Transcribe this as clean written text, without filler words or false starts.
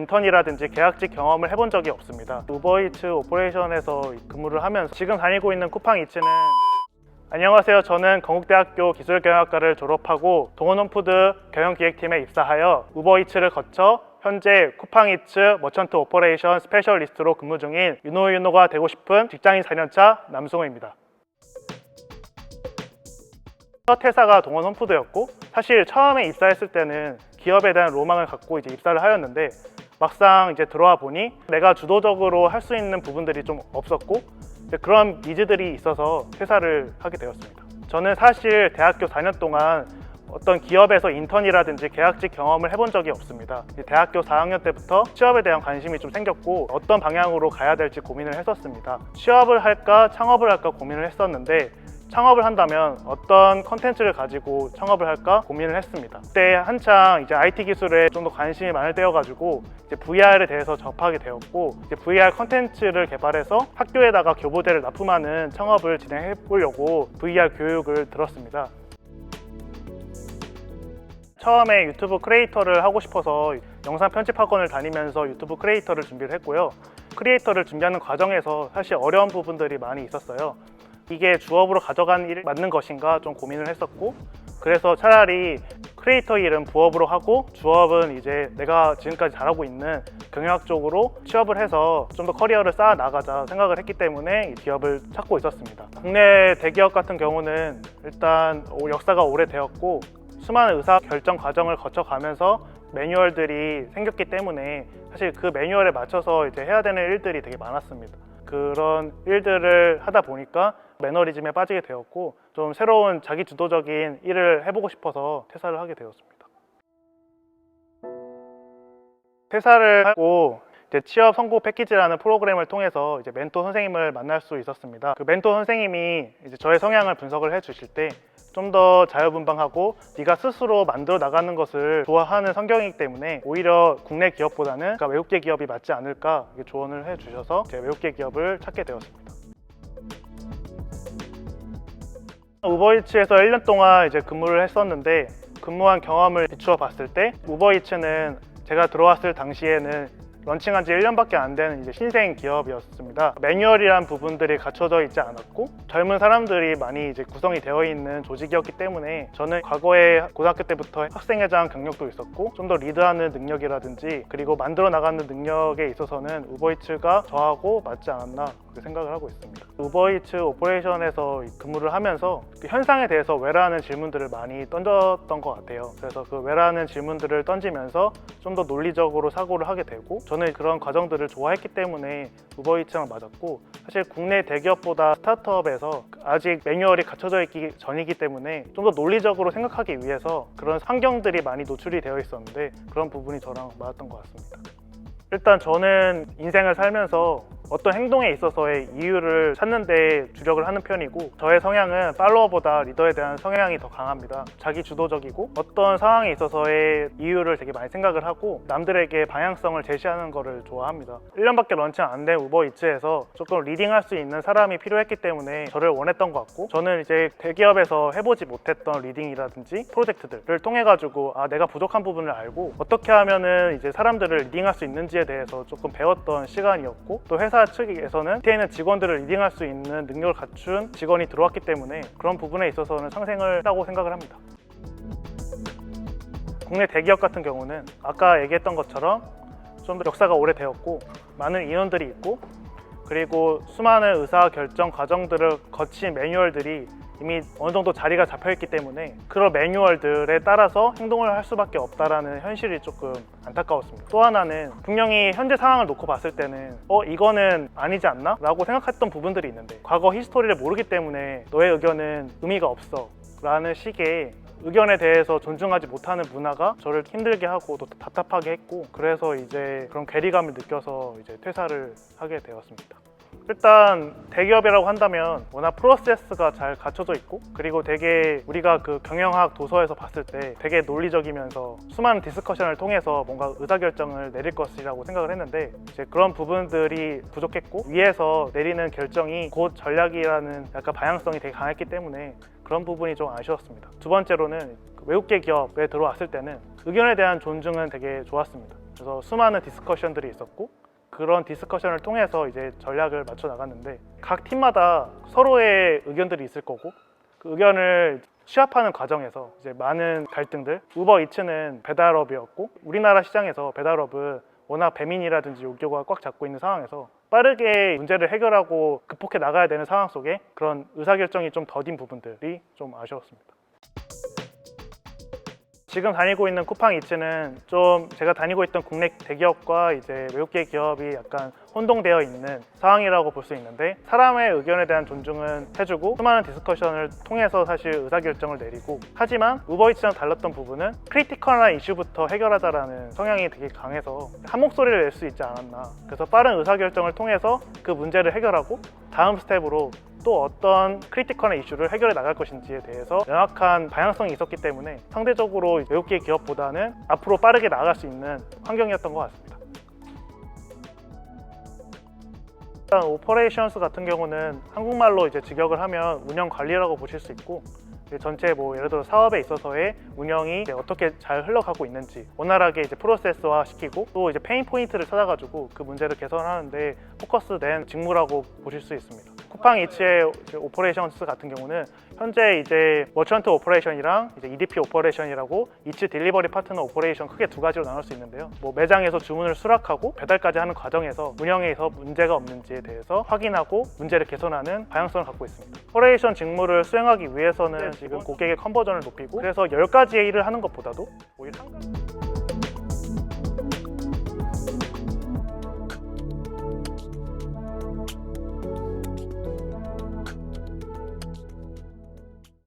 인턴이라든지 계약직 경험을 해본 적이 없습니다. 우버이츠 오퍼레이션에서 근무를 하면서 지금 다니고 있는 쿠팡이츠는 안녕하세요. 저는 건국대학교 기술경영학과를 졸업하고 동원홈푸드 경영기획팀에 입사하여 우버이츠를 거쳐 현재 쿠팡이츠 머천트 오퍼레이션 스페셜리스트로 근무 중인 윤호가 되고 싶은 직장인 4년차 남승호입니다. 첫 회사가 동원홈푸드였고, 사실 처음에 입사했을 때는 기업에 대한 로망을 갖고 이제 입사를 하였는데, 막상 이제 들어와 보니 내가 주도적으로 할 수 있는 부분들이 좀 없었고, 그런 니즈들이 있어서 퇴사를 하게 되었습니다. 저는 사실 대학교 4년 동안 어떤 기업에서 인턴이라든지 계약직 경험을 해본 적이 없습니다. 대학교 4학년 때부터 취업에 대한 관심이 좀 생겼고, 어떤 방향으로 가야 될지 고민을 했었습니다. 취업을 할까 창업을 할까 고민을 했었는데, 창업을 한다면 어떤 컨텐츠를 가지고 창업을 할까 고민을 했습니다. 그때 한창 이제 IT 기술에 좀 더 관심이 많을 때여가지고 이제 VR에 대해서 접하게 되었고, 이제 VR 컨텐츠를 개발해서 학교에다가 교보대를 납품하는 창업을 진행해 보려고 VR 교육을 들었습니다. 처음에 유튜브 크리에이터를 하고 싶어서 영상 편집학원을 다니면서 유튜브 크리에이터를 준비를 했고요. 크리에이터를 준비하는 과정에서 사실 어려운 부분들이 많이 있었어요. 이게 주업으로 가져간 일이 맞는 것인가 좀 고민을 했었고, 그래서 차라리 크리에이터 일은 부업으로 하고 주업은 이제 내가 지금까지 잘하고 있는 경영학 쪽으로 취업을 해서 좀 더 커리어를 쌓아 나가자 생각을 했기 때문에 이 기업을 찾고 있었습니다. 국내 대기업 같은 경우는 일단 역사가 오래되었고, 수많은 의사 결정 과정을 거쳐가면서 매뉴얼들이 생겼기 때문에 사실 그 매뉴얼에 맞춰서 이제 해야 되는 일들이 되게 많았습니다. 그런 일들을 하다 보니까 매너리즘에 빠지게 되었고, 좀 새로운 자기 주도적인 일을 해보고 싶어서 퇴사를 하게 되었습니다. 퇴사를 하고 이제 취업 선고 패키지라는 프로그램을 통해서 이제 멘토 선생님을 만날 수 있었습니다. 그 멘토 선생님이 이제 저의 성향을 분석을 해주실 때 좀 더 자유분방하고 네가 스스로 만들어 나가는 것을 좋아하는 성격이기 때문에 오히려 국내 기업보다는 외국계 기업이 맞지 않을까 조언을 해주셔서 제 외국계 기업을 찾게 되었습니다. 우버이츠에서 1년 동안 이제 근무를 했었는데, 근무한 경험을 비추어 봤을 때 우버이츠는 제가 들어왔을 당시에는 런칭한 지 1년밖에 안 되는 이제 신생 기업이었습니다. 매뉴얼이란 부분들이 갖춰져 있지 않았고, 젊은 사람들이 많이 이제 구성이 되어 있는 조직이었기 때문에 저는 과거에 고등학교 때부터 학생회장 경력도 있었고, 좀 더 리드하는 능력이라든지 그리고 만들어 나가는 능력에 있어서는 우버이츠가 저하고 맞지 않았나 그렇게 생각을 하고 있습니다. 우버이츠 오퍼레이션에서 근무를 하면서 그 현상에 대해서 왜라는 질문들을 많이 던졌던 것 같아요. 그래서 그 왜라는 질문들을 던지면서 좀 더 논리적으로 사고를 하게 되고, 저는 그런 과정들을 좋아했기 때문에 우버이츠랑 맞았고, 사실 국내 대기업보다 스타트업에서 아직 매뉴얼이 갖춰져 있기 전이기 때문에 좀 더 논리적으로 생각하기 위해서 그런 환경들이 많이 노출이 되어 있었는데, 그런 부분이 저랑 맞았던 것 같습니다. 일단 저는 인생을 살면서 어떤 행동에 있어서의 이유를 찾는 데 주력을 하는 편이고, 저의 성향은 팔로워보다 리더에 대한 성향이 더 강합니다. 자기 주도적이고 어떤 상황에 있어서의 이유를 되게 많이 생각을 하고 남들에게 방향성을 제시하는 거를 좋아합니다. 1년밖에 런칭 안 된 우버이츠에서 조금 리딩할 수 있는 사람이 필요했기 때문에 저를 원했던 것 같고, 저는 이제 대기업에서 해보지 못했던 리딩이라든지 프로젝트들을 통해 가지고 내가 부족한 부분을 알고 어떻게 하면은 이제 사람들을 리딩할 수 있는지에 대해서 조금 배웠던 시간이었고, 또 회사 측에서는 밑에 있는 직원들을 리딩할 수 있는 능력을 갖춘 직원이 들어왔기 때문에 그런 부분에 있어서는 상생을 했다고 생각을 합니다. 국내 대기업 같은 경우는 아까 얘기했던 것처럼 좀 더 역사가 오래되었고, 많은 인원들이 있고, 그리고 수많은 의사결정 과정들을 거친 매뉴얼들이 이미 어느 정도 자리가 잡혀있기 때문에 그런 매뉴얼들에 따라서 행동을 할 수밖에 없다라는 현실이 조금 안타까웠습니다. 또 하나는 분명히 현재 상황을 놓고 봤을 때는 이거는 아니지 않나? 라고 생각했던 부분들이 있는데, 과거 히스토리를 모르기 때문에 너의 의견은 의미가 없어 라는 식의 의견에 대해서 존중하지 못하는 문화가 저를 힘들게 하고 또 답답하게 했고, 그래서 이제 그런 괴리감을 느껴서 이제 퇴사를 하게 되었습니다. 일단 대기업이라고 한다면 워낙 프로세스가 잘 갖춰져 있고, 그리고 되게 우리가 그 경영학 도서에서 봤을 때 되게 논리적이면서 수많은 디스커션을 통해서 뭔가 의사결정을 내릴 것이라고 생각을 했는데, 이제 그런 부분들이 부족했고, 위에서 내리는 결정이 곧 전략이라는 약간 방향성이 되게 강했기 때문에 그런 부분이 좀 아쉬웠습니다. 두 번째로는 외국계 기업에 들어왔을 때는 의견에 대한 존중은 되게 좋았습니다. 그래서 수많은 디스커션들이 있었고 그런 디스커션을 통해서 이제 전략을 맞춰 나갔는데 각 팀마다 서로의 의견들이 있을 거고 그 의견을 취합하는 과정에서 이제 많은 갈등들 우버이츠는 배달업이었고 우리나라 시장에서 배달업은 워낙 배민이라든지 요교가 꽉 잡고 있는 상황에서 빠르게 문제를 해결하고 극복해 나가야 되는 상황 속에 그런 의사결정이 좀 더딘 부분들이 좀 아쉬웠습니다. 지금 다니고 있는 쿠팡이츠는 좀 제가 다니고 있던 국내 대기업과 이제 외국계 기업이 약간 혼동되어 있는 상황이라고 볼 수 있는데 사람의 의견에 대한 존중은 해주고 수많은 디스커션을 통해서 사실 의사결정을 내리고 하지만 우버이츠랑 달랐던 부분은 크리티컬한 이슈부터 해결하자라는 성향이 되게 강해서 한 목소리를 낼 수 있지 않았나. 그래서 빠른 의사결정을 통해서 그 문제를 해결하고 다음 스텝으로 또 어떤 크리티컬한 이슈를 해결해 나갈 것인지에 대해서 명확한 방향성이 있었기 때문에 상대적으로 외국계 기업보다는 앞으로 빠르게 나아갈 수 있는 환경이었던 것 같습니다. 일단 오퍼레이션스 같은 경우는 한국말로 이제 직역을 하면 운영 관리라고 보실 수 있고 전체 뭐 예를 들어 사업에 있어서의 운영이 이제 어떻게 잘 흘러가고 있는지 원활하게 이제 프로세스화 시키고 또 이제 페인 포인트를 찾아가지고 그 문제를 개선하는데 포커스된 직무라고 보실 수 있습니다. 쿠팡이츠의 오퍼레이션스 같은 경우는 현재 이제 머천트 오퍼레이션이랑 이제 EDP 오퍼레이션이라고 이츠 딜리버리 파트너 오퍼레이션 크게 두 가지로 나눌 수 있는데요. 뭐 매장에서 주문을 수락하고 배달까지 하는 과정에서 운영에서 문제가 없는지에 대해서 확인하고 문제를 개선하는 방향성을 갖고 있습니다. 오퍼레이션 직무를 수행하기 위해서는 지금 고객의 컨버전을 높이고 그래서 10가지의 일을 하는 것보다도 오히려 한 가지